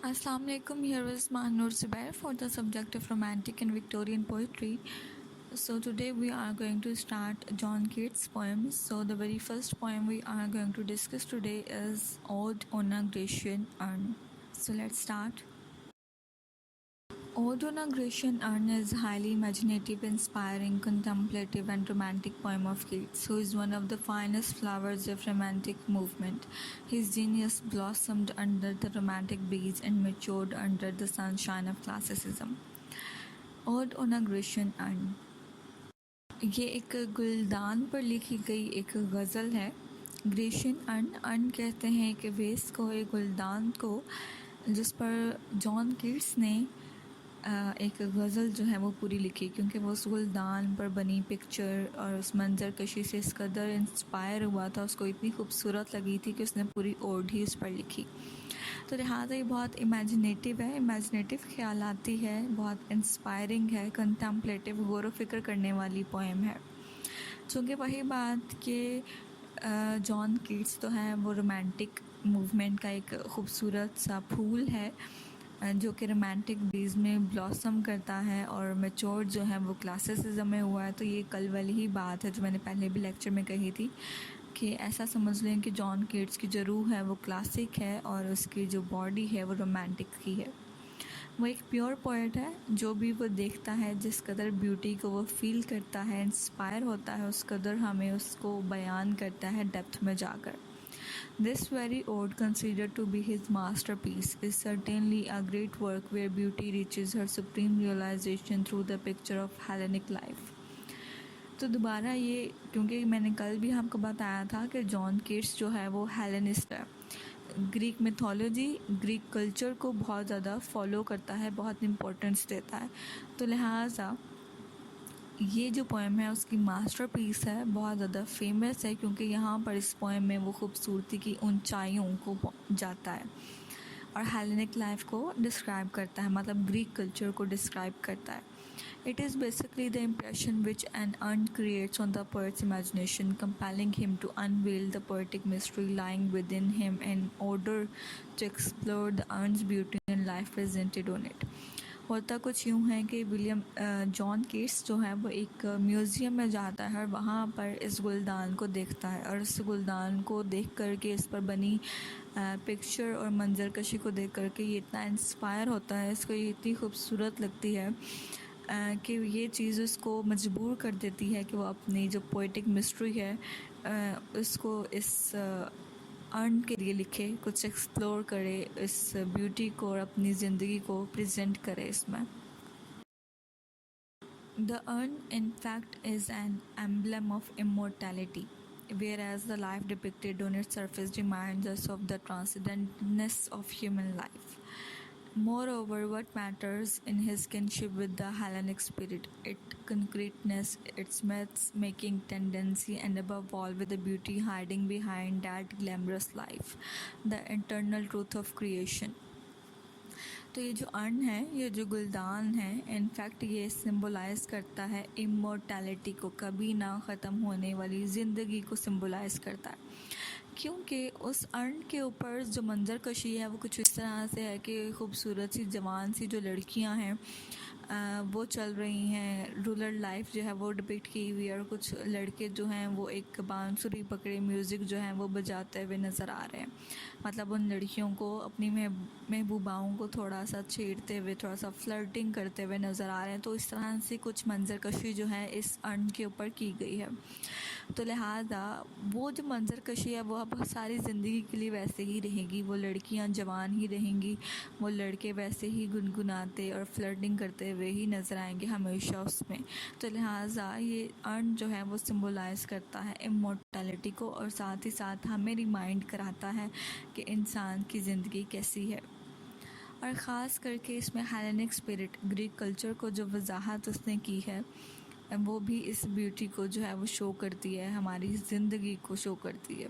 Assalamu alaikum. Here is Mahnur Zubair for the subject of romantic and Victorian poetry. So today we are going to start John Keats' poems. So the very first poem we are going to discuss today is Ode on a Grecian Urn. So let's start. Ode on a Grecian Urn is a highly imaginative, inspiring, contemplative and romantic poem of Keats, who is one of the finest flowers of romantic movement. His genius blossomed under the romantic breeze and matured under the sunshine of classicism. Ode on a Grecian Urn. ये एक गुलदान पर लिखी गई एक गज़ल है। Grecian earn कहते हैं एक वेस को, एक गुलदान को, जिस पर जॉन कीट्स ने एक गज़ल जो है वो पूरी लिखी, क्योंकि वो उस गुलदान पर बनी पिक्चर और उस मंजर कशी से इस कदर इंस्पायर हुआ था, उसको इतनी खूबसूरत लगी थी कि उसने पूरी ओड ही उस पर लिखी। तो लिहाजा ये बहुत इमेजिनेटिव है, इमेजिनेटिव ख्यालाती है, बहुत इंस्पायरिंग है, कंटेम्पलेटिव, गौर व फिक्र करने वाली पोएम है। चूँकि वही बात कि जॉन कीट्स तो है वो रोमांटिक मूवमेंट का एक ख़ूबसूरत सा फूल है जो कि रोमांटिक ब्रीज में ब्लॉसम करता है और मैच्योर जो है वो क्लासिसिज्म में हुआ है। तो ये कल वाली ही बात है जो मैंने पहले भी लेक्चर में कही थी कि ऐसा समझ लें कि जॉन कीट्स की जो रूह है वो क्लासिक है और उसकी जो बॉडी है वो रोमांटिक की है। वो एक प्योर पोएट है, जो भी वो देखता है, जिस कदर ब्यूटी को वो फील करता है, इंस्पायर होता है, उस कदर हमें उसको बयान करता है डेप्थ में जाकर। This very ode, considered to be his masterpiece, is certainly a great work where beauty reaches her supreme realization through the picture of Hellenic life. तो दोबारा ये, क्योंकि मैंने कल भी आपको बताया था कि जॉन कीट्स जो है वो हेलेनिस्ट है, ग्रीक मिथोलॉजी, ग्रीक कल्चर को बहुत ज़्यादा फॉलो करता है, बहुत इम्पोर्टेंस देता है। तो लिहाजा ये जो पोएम है उसकी मास्टरपीस है, बहुत ज़्यादा फेमस है, क्योंकि यहाँ पर इस पोएम में वो खूबसूरती की ऊंचाइयों को जाता है और हेलेनिक लाइफ को डिस्क्राइब करता है, मतलब ग्रीक कल्चर को डिस्क्राइब करता है। It is basically the impression which an urn creates on the poet's imagination, compelling him to unveil the poetic mystery lying within him in order to explore the urn's beauty and life presented on it. होता कुछ यूँ है कि John Keats जो है वो एक museum में जाता है और वहाँ पर इस गुलदान को देखता है और इस गुलदान को देख कर के, इस पर बनी पिक्चर और मंजर कशी को देख कर के ये इतना इंस्पायर होता है, इसको ये इतनी खूबसूरत लगती है कि ये चीज़ उसको मजबूर कर देती है कि वो अपनी जो पोएटिक मिस्ट्री है उसको इस अर्न के लिए लिखे, कुछ एक्सप्लोर करे, इस ब्यूटी को और अपनी ज़िंदगी को प्रेजेंट करे इसमें। The urn, in fact, is an emblem of immortality, whereas the life depicted on its surface reminds us of the transcendentness of human life. Moreover, what matters in his kinship with the Hellenic spirit, its concreteness, its myth-making tendency, and above all with the beauty hiding behind that glamorous life, the eternal truth of creation. तो ये जो earn है, ये जो गुलदान है, in fact ये सिम्बोलाइज़ करता है इमोर्टैलिटी को, कभी ना ख़त्म होने वाली ज़िंदगी को सिम्बोलाइज़ करता है, क्योंकि उस अर्न के ऊपर जो मंजर कशी है वो कुछ इस तरह से है कि खूबसूरत सी जवान सी जो लड़कियां हैं वो चल रही हैं, रूरल लाइफ जो है वो डिपिक्ट की हुई है, और कुछ लड़के जो हैं वो एक बांसुरी पकड़े म्यूज़िक जो है वो बजाते हुए नज़र आ रहे हैं। मतलब उन लड़कियों को, अपनी महबूबाओं को थोड़ा सा छेड़ते हुए, थोड़ा सा फ्लर्टिंग करते हुए नज़र आ रहे हैं। तो इस तरह से कुछ मंजर कशी जो है इस अर्न के ऊपर की गई है। तो लिहाजा वो जो मंजर कशी है वो अब सारी ज़िंदगी के लिए वैसे ही रहेगी, वो लड़कियां जवान ही रहेंगी, वो लड़के वैसे ही गुनगुनाते और फ्लर्टिंग करते हुए ही नज़र आएंगे हमेशा उसमें। तो लिहाजा ये अर्न जो है वो सिम्बोलाइज़ करता है इमोर्टैलिटी को, और साथ ही साथ हमें रिमाइंड कराता है कि इंसान की ज़िंदगी कैसी है। और ख़ास करके इसमें हेलेनिक स्पिरिट, ग्रीक कल्चर को जो वजाहत उसने की है वो भी इस ब्यूटी को जो है वो शो करती है, हमारी ज़िंदगी को शो करती है।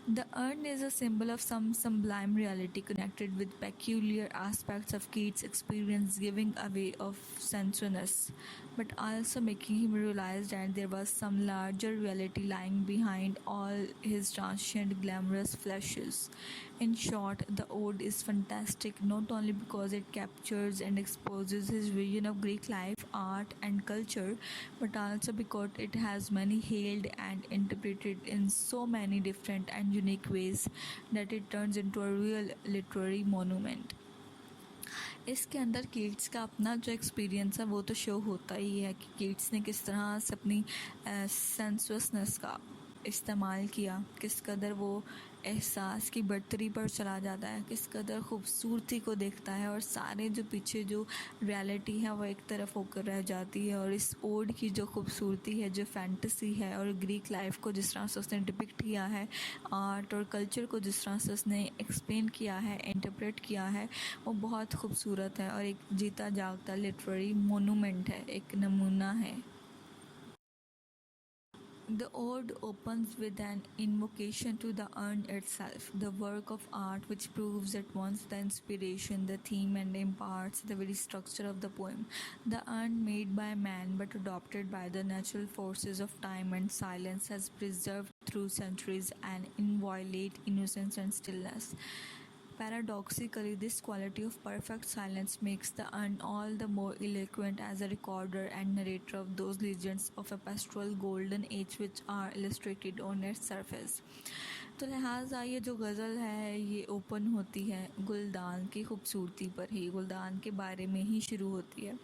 The urn is a symbol of some sublime reality connected with peculiar aspects of Keats' experience, giving away of sensuousness, but also making him realize that there was some larger reality lying behind all his transient glamorous flashes. In short, the ode is fantastic not only because it captures and exposes his vision of Greek life, art, and culture, but also because it has many hailed and interpreted in so many different and unique ways that it turns into a real literary monument. इसके अंदर Keats का अपना जो experience है वो तो show होता ही है कि कीट्स ने किस तरह से अपनी सेंसुअसनेस का इस्तेमाल किया, किस कदर वो एहसास की बढ़तरी पर चला जाता है, किस कदर खूबसूरती को देखता है और सारे जो पीछे जो रियलिटी है वो एक तरफ होकर रह जाती है। और इस ओड की जो खूबसूरती है, जो फैंटेसी है और ग्रीक लाइफ को जिस तरह से उसने डिपिक्ट किया है, आर्ट और कल्चर को जिस तरह से उसने एक्सप्लेन किया है, इंटरप्रेट किया है, वो बहुत खूबसूरत है और एक जीता जागता लिटरेरी मोनूमेंट है, एक नमूना है। The ode opens with an invocation to the urn itself, the work of art which proves at once the inspiration, the theme, and imparts the very structure of the poem. The urn, made by man but adopted by the natural forces of time and silence, has preserved through centuries an inviolate innocence and stillness. Paradoxically, this quality of perfect silence makes the urn all the more eloquent as a recorder and narrator of those legends of a pastoral golden age which are illustrated on its surface. तो लिहाजा ये जो गज़ल है ये open होती है गुलदान की खूबसूरती पर ही, गुलदान के बारे में ही शुरू होती है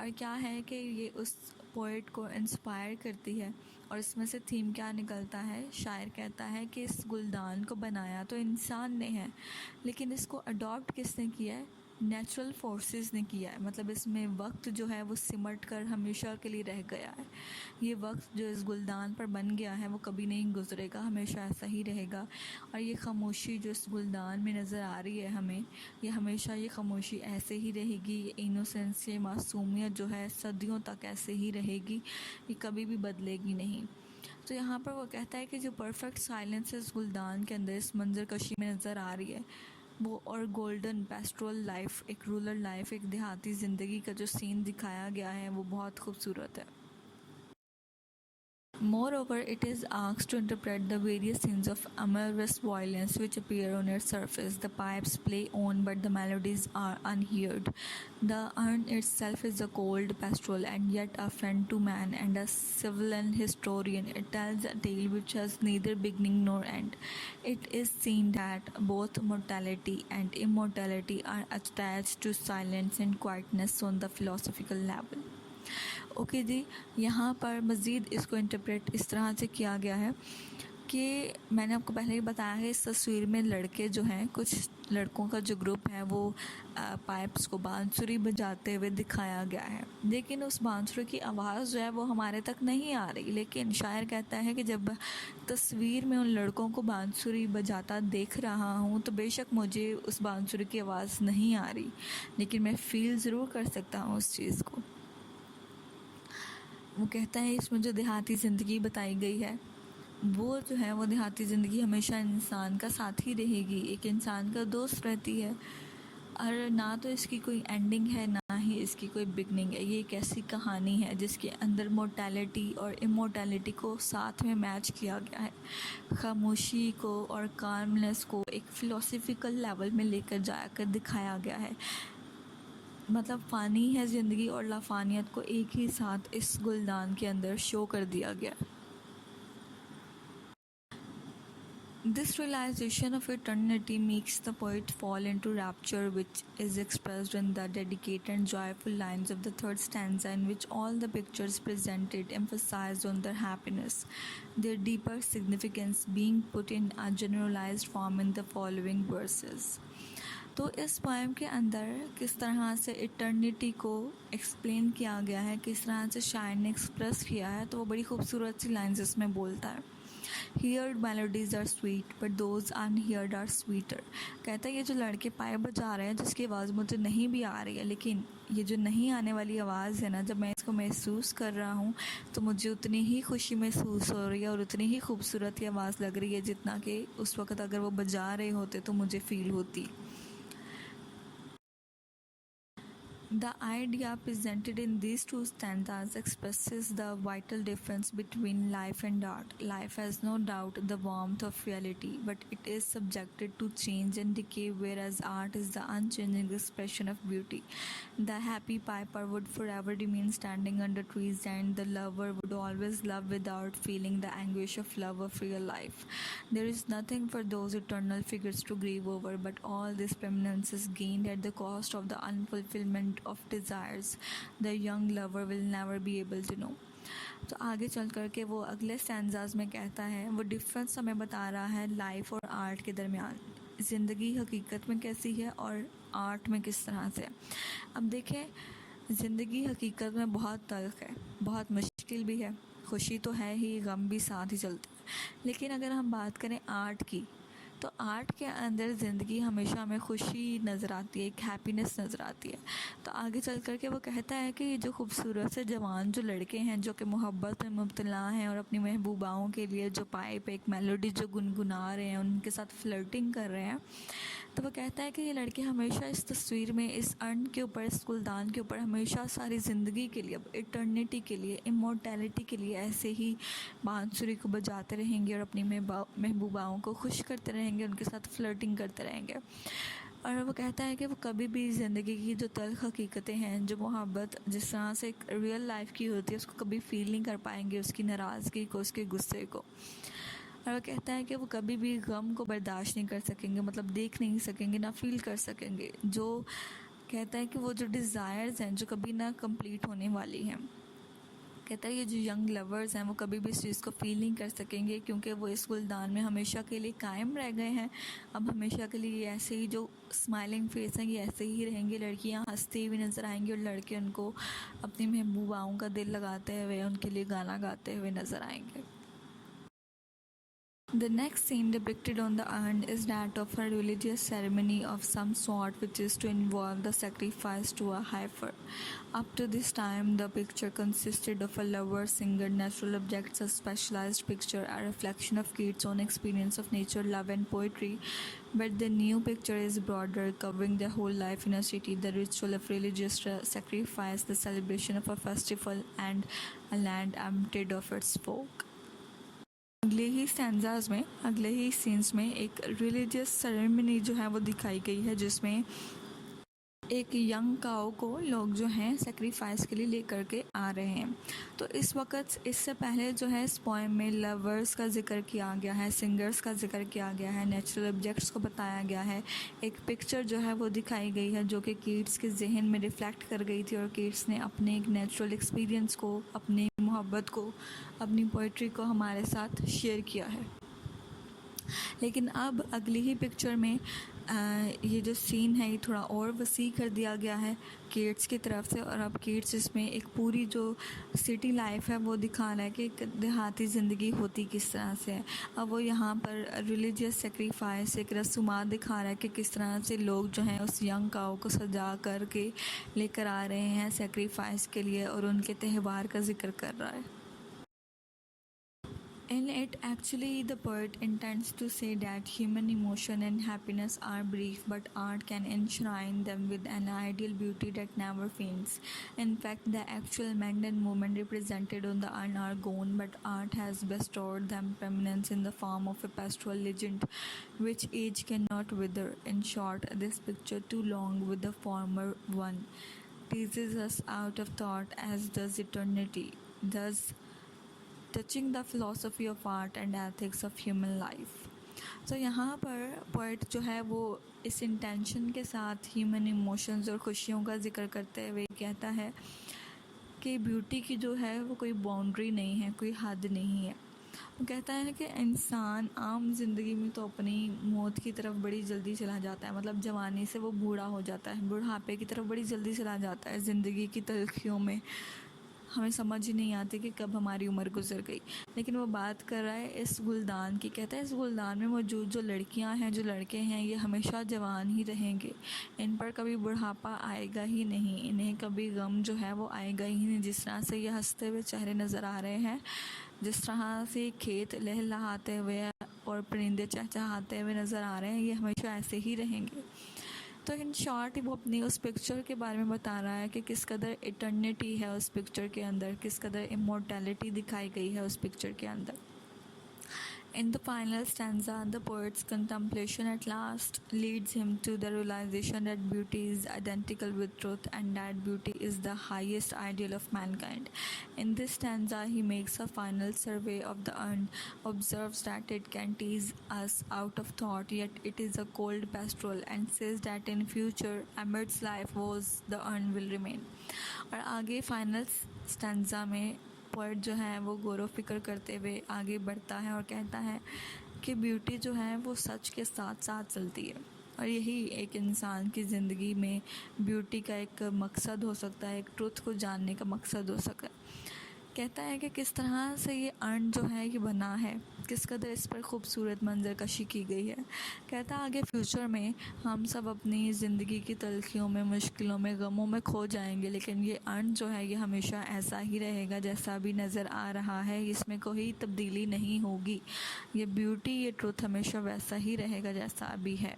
और क्या है कि ये उस पोइट को इंस्पायर करती है। और इसमें से थीम क्या निकलता है, शायर कहता है कि इस गुलदान को बनाया तो इंसान ने है, लेकिन इसको अडॉप्ट किसने किया है, नेचुरल फोर्सेस ने किया है। मतलब इसमें वक्त जो है वो सिमट कर हमेशा के लिए रह गया है। ये वक्त जो इस गुलदान पर बन गया है वो कभी नहीं गुजरेगा, हमेशा ऐसा ही रहेगा। और ये खामोशी जो इस गुलदान में नज़र आ रही है हमें, ये हमेशा ये खामोशी ऐसे ही रहेगी। ये इनोसेंस, ये मासूमियत जो है सदियों तक ऐसे ही रहेगी, ये कभी भी बदलेगी नहीं। तो यहाँ पर वो कहता है कि जो परफेक्ट साइलेंस इस गुलदान के अंदर इस मंजर कशी में नज़र आ रही है वो, और गोल्डन पेस्ट्रल लाइफ, एक रूरल लाइफ, एक देहाती ज़िंदगी का जो सीन दिखाया गया है वो बहुत खूबसूरत है। Moreover, it is asked to interpret the various scenes of amorous violence which appear on its surface. The pipes play on, but the melodies are unheard. The urn itself is a cold pastoral and yet a friend to man and a civilian historian. It tells a tale which has neither beginning nor end. It is seen that both mortality and immortality are attached to silence and quietness on the philosophical level. Okay जी, यहाँ पर मज़ीद इसको interpret इस तरह से किया गया है कि मैंने आपको पहले ही बताया है, इस तस्वीर में लड़के जो हैं, कुछ लड़कों का जो ग्रुप है वो पाइप्स को बांसुरी बजाते हुए दिखाया गया है, लेकिन उस बांसुरी की आवाज़ जो है वो हमारे तक नहीं आ रही। लेकिन शायर कहता है कि जब तस्वीर में उन लड़कों को बांसुरी बजाता देख रहा हूँ तो बेशक मुझे उस बांसुरी की आवाज़ नहीं आ रही, लेकिन मैं फ़ील ज़रूर कर सकता हूँ उस चीज़ को। वो कहता है इसमें जो देहाती ज़िंदगी बताई गई है वो जो है वो देहाती ज़िंदगी हमेशा इंसान का साथ ही रहेगी, एक इंसान का दोस्त रहती है और ना तो इसकी कोई एंडिंग है ना ही इसकी कोई बिगनिंग है। ये एक ऐसी कहानी है जिसके अंदर मोर्टेलिटी और इमोर्टेलिटी को साथ में मैच किया गया है, खामोशी को और काल्मनेस को एक फ़िलोसफिकल लेवल में लेकर जाकर दिखाया गया है। मतलब फ़ानी है ज़िंदगी और लाफानियत को एक ही साथ इस गुलदान के अंदर शो कर दिया गया। This realization of eternity makes the poet fall into rapture, which is expressed in the dedicated and joyful lines of the third stanza, in which all the pictures presented emphasize on their happiness, their deeper significance being put in a generalized form in the following verses. तो इस poem के अंदर किस तरह से eternity को explain किया गया है, किस तरह से शायर ने एक्सप्रेस किया है, तो वो बड़ी खूबसूरत सी लाइन्स इसमें बोलता है। Heard melodies are sweet, but those unheard are sweeter. कहता है ये जो लड़के पाए बजा रहे हैं जिसकी आवाज़ मुझे नहीं भी आ रही है, लेकिन ये जो नहीं आने वाली आवाज़ है ना, जब मैं इसको महसूस कर रहा हूँ तो मुझे उतनी ही खुशी महसूस हो रही है और उतनी ही खूबसूरत ये आवाज़ लग रही है जितना कि उस वक़्त अगर वो बजा रहे होते तो मुझे फ़ील होती। The idea presented in these two stanzas expresses the vital difference between life and art. Life has no doubt the warmth of reality, but it is subjected to change and decay, whereas art is the unchanging expression of beauty. The happy piper would forever remain standing under trees, and the lover would always love without feeling the anguish of love of real life. There is nothing for those eternal figures to grieve over, but all this permanence is gained at the cost of the unfulfillment of desires the young lover will never be able to know. तो आगे चल कर के वो अगले stanzas में कहता है, वो डिफरेंस हमें बता रहा है लाइफ और आर्ट के दरमियान, ज़िंदगी हकीकत में कैसी है और आर्ट में किस तरह से। अब देखें, ज़िंदगी हकीकत में बहुत तल्ख है, बहुत मुश्किल भी है, खुशी तो है ही, गम भी साथ ही चलता है। लेकिन अगर हम बात करें आर्ट की, तो आर्ट के अंदर ज़िंदगी हमेशा हमें खुशी नज़र आती है, एक हैप्पीनेस नज़र आती है। तो आगे चल कर के वो कहता है कि ये जो खूबसूरत से जवान जो लड़के हैं जो कि मोहब्बत में मुब्तला हैं और अपनी महबूबाओं के लिए जो पाइप एक मेलोडी जो गुनगुना रहे हैं, उनके साथ फ्लर्टिंग कर रहे हैं, तो वो कहता है कि ये लड़के हमेशा इस तस्वीर में, इस अर्न के ऊपर, इस गुलदान के ऊपर हमेशा सारी ज़िंदगी के लिए, इटर्निटी के लिए, इमोर्टैलिटी के लिए ऐसे ही बांसुरी को बजाते रहेंगे और अपनी महबूबाओं को खुश करते रहेंगे, उनके साथ फ्लर्टिंग करते रहेंगे। और वो कहता है कि वो कभी भी ज़िंदगी की जो तल्ख हकीकतें हैं, जो मोहब्बत जिस तरह से एक रियल लाइफ की होती है, उसको कभी फील नहीं कर पाएंगे, उसकी नाराज़गी को, उसके गुस्से को। और वो कहता है कि वो कभी भी गम को बर्दाश्त नहीं कर सकेंगे, मतलब देख नहीं सकेंगे, ना फील कर सकेंगे। जो कहता है कि वो जो डिज़ायर्स हैं जो कभी ना कंप्लीट होने वाली हैं, कहता है ये जो यंग लवर्स हैं वो कभी भी इस चीज़ को फील नहीं कर सकेंगे, क्योंकि वो इस गुलदान में हमेशा के लिए कायम रह गए हैं। अब हमेशा के लिए ऐसे ही जो स्माइलिंग फेस हैं ये ऐसे ही रहेंगे, लड़कियां हंसती हुई नज़र आएंगी और लड़के उनको अपनी महबूबाओं का दिल लगाते हुए, उनके लिए गाना गाते हुए नज़र आएंगे। The next scene depicted on the urn is that of a religious ceremony of some sort, which is to involve the sacrifice to a heifer. Up to this time, the picture consisted of a lover, singer, natural objects, a specialized picture, a reflection of Keats' own experience of nature, love, and poetry. But the new picture is broader, covering their whole life in a city, the ritual of religious sacrifice, the celebration of a festival, and a land emptied of its folk. अगले ही stanzas में, अगले ही scenes में एक religious ceremony जो है वो दिखाई गई है, जिसमें एक यंग काऊ को लोग जो हैं सेक्रीफाइस के लिए लेकर के आ रहे हैं। तो इस वक्त, इससे पहले जो है इस पोएम में लवर्स का जिक्र किया गया है, सिंगर्स का जिक्र किया गया है, नेचुरल ऑब्जेक्ट्स को बताया गया है, एक पिक्चर जो है वो दिखाई गई है जो कि कीट्स के जहन में रिफ्लेक्ट कर गई थी, और कीट्स ने अपने एक नेचुरल एक्सपीरियंस को, अपनी मोहब्बत को, अपनी पोइट्री को हमारे साथ शेयर किया है। लेकिन अब अगली ही पिक्चर में ये जो सीन है ये थोड़ा और वसी कर दिया गया है कीट्स की तरफ से, और अब कीट्स इसमें एक पूरी जो सिटी लाइफ है वो दिखा रहा है कि एक देहाती ज़िंदगी होती किस तरह से है। अब वो यहाँ पर रिलीजियस सेक्रीफाइस, एक रसूमात दिखा रहा है कि किस तरह से लोग जो हैं उस यंग काऊ को सजा कर के लेकर आ रहे हैं सेक्रीफाइस के लिए, और उनके त्यौहार का जिक्र कर रहा है। In it, actually, the poet intends to say that human emotion and happiness are brief, but art can enshrine them with an ideal beauty that never fades. In fact, the actual magnet moment represented on the urn are gone, but art has bestowed them permanence in the form of a pastoral legend, which age cannot wither. In short, this picture, too long with the former one, teases us out of thought as does eternity, thus touching the philosophy of art and ethics of human life. तो यहाँ पर poet जो है वो इस intention के साथ human emotions और खुशियों का जिक्र करते हुए कहता है कि ब्यूटी की जो है वो कोई बाउंड्री नहीं है, कोई हद नहीं है। वो कहता है कि इंसान आम ज़िंदगी में तो अपनी मौत की तरफ बड़ी जल्दी चला जाता है, मतलब जवानी से वो बूढ़ा हो जाता है, बुढ़ापे की तरफ बड़ी जल्दी चला जाता है। ज़िंदगी की तलखियों में हमें समझ ही नहीं आती कि कब हमारी उम्र गुजर गई। लेकिन वो बात कर रहा है इस गुलदान की, कहता है इस गुलदान में मौजूद जो लड़कियां हैं, जो लड़के हैं, ये हमेशा जवान ही रहेंगे, इन पर कभी बुढ़ापा आएगा ही नहीं, इन्हें कभी गम जो है वो आएगा ही नहीं। जिस तरह से ये हंसते हुए चेहरे नज़र आ रहे हैं, जिस तरह से खेत लहलहाते हुए और परिंदे चहचहाते हुए नज़र आ रहे हैं, ये हमेशा ऐसे ही रहेंगे। तो इन शॉर्ट वो अपनी उस पिक्चर के बारे में बता रहा है कि किस कदर इटर्निटी है उस पिक्चर के अंदर, किस कदर इमोर्टैलिटी दिखाई गई है उस पिक्चर के अंदर. In the final stanza, the poet's contemplation at last leads him to the realization that beauty is identical with truth and that beauty is the highest ideal of mankind. In this stanza, he makes a final survey of the urn, observes that it can tease us out of thought, yet it is a cold pastoral, and says that in future, amidst life woes, the urn will remain. और आगे final stanza में poet जो है वो गौर फिक्र करते हुए आगे बढ़ता है और कहता है कि ब्यूटी जो है वो सच के साथ साथ चलती है, और यही एक इंसान की ज़िंदगी में ब्यूटी का एक मकसद हो सकता है, एक ट्रुथ को जानने का मकसद हो सकता है. कहता है कि किस तरह से ये अर्न जो है ये बना है, किस कदर इस पर खूबसूरत मंजर कशी की गई है. कहता है आगे फ्यूचर में हम सब अपनी ज़िंदगी की तलखियों में, मुश्किलों में, गमों में खो जाएंगे, लेकिन ये अर्न जो है ये हमेशा ऐसा ही रहेगा जैसा अभी नज़र आ रहा है, इसमें कोई तब्दीली नहीं होगी. ये ब्यूटी, ये ट्रुथ हमेशा वैसा ही रहेगा जैसा अभी है.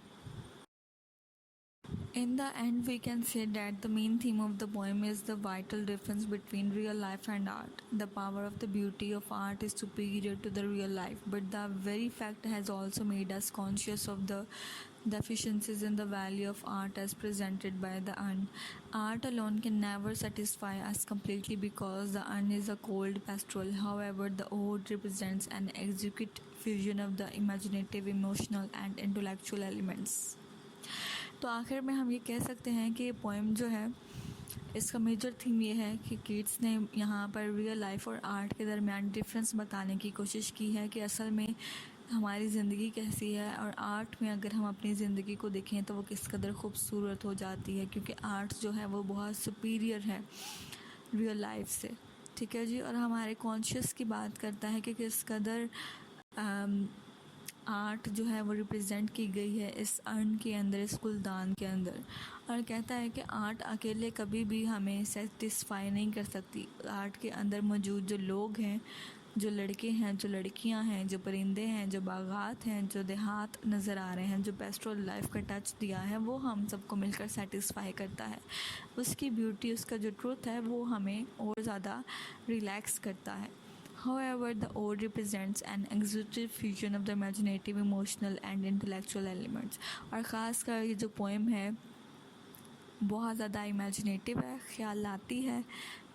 In the end, we can say that the main theme of the poem is the vital difference between real life and art. The power of the beauty of art is superior to the real life, but the very fact has also made us conscious of the deficiencies in the value of art as presented by the urn. Art alone can never satisfy us completely because the urn is a cold pastoral. However, the ode represents an exquisite fusion of the imaginative, emotional, and intellectual elements. तो आखिर में हम ये कह सकते हैं कि ये पोएम जो है इसका मेजर थीम ये है कि कीट्स ने यहाँ पर रियल लाइफ और आर्ट के दरमियान डिफरेंस बताने की कोशिश की है कि असल में हमारी ज़िंदगी कैसी है, और आर्ट में अगर हम अपनी ज़िंदगी को देखें तो वो किस कदर खूबसूरत हो जाती है, क्योंकि आर्ट जो है वो बहुत सुपीरियर है रियल लाइफ से. ठीक है जी. और हमारे कॉन्शियस की बात करता है कि किस कदर आर्ट जो है वो रिप्रेजेंट की गई है इस अर्न के अंदर, इस गुलदान के अंदर. और कहता है कि आर्ट अकेले कभी भी हमें सेटिस्फाई नहीं कर सकती. आर्ट के अंदर मौजूद जो लोग हैं, जो लड़के हैं, जो लड़कियां हैं, जो परिंदे हैं, जो बागात हैं, जो देहात नज़र आ रहे हैं, जो पेस्ट्रल लाइफ का टच दिया है, वो हम सबको मिलकर सेटिस्फाई करता है. उसकी ब्यूटी, उसका जो ट्रुथ है वो हमें और ज़्यादा रिलैक्स करता है. However, the ode represents an executive fusion of the imaginative, emotional and intellectual elements. और ख़ासकर ये जो पोएम है बहुत ज़्यादा इमेजिनेटिव है, ख्यालाती है,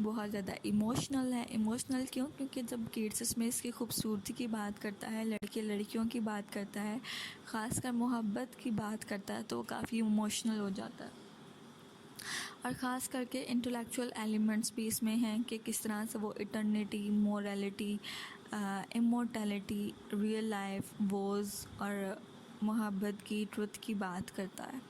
बहुत ज़्यादा इमोशनल है. इमोशनल क्यों? क्योंकि जब कीट्स इसमें इसकी खूबसूरती की बात करता है, लड़के लड़कियों की बात करता है, ख़ासकर मोहब्बत की बात करता है, तो वो काफ़ी इमोशनल हो जाता है. और ख़ास करके इंटेलेक्चुअल एलिमेंट्स भी इसमें हैं कि किस तरह से वो eternity, morality, immortality, real life, वोज़ और मोहब्बत की, ट्रुथ की बात करता है.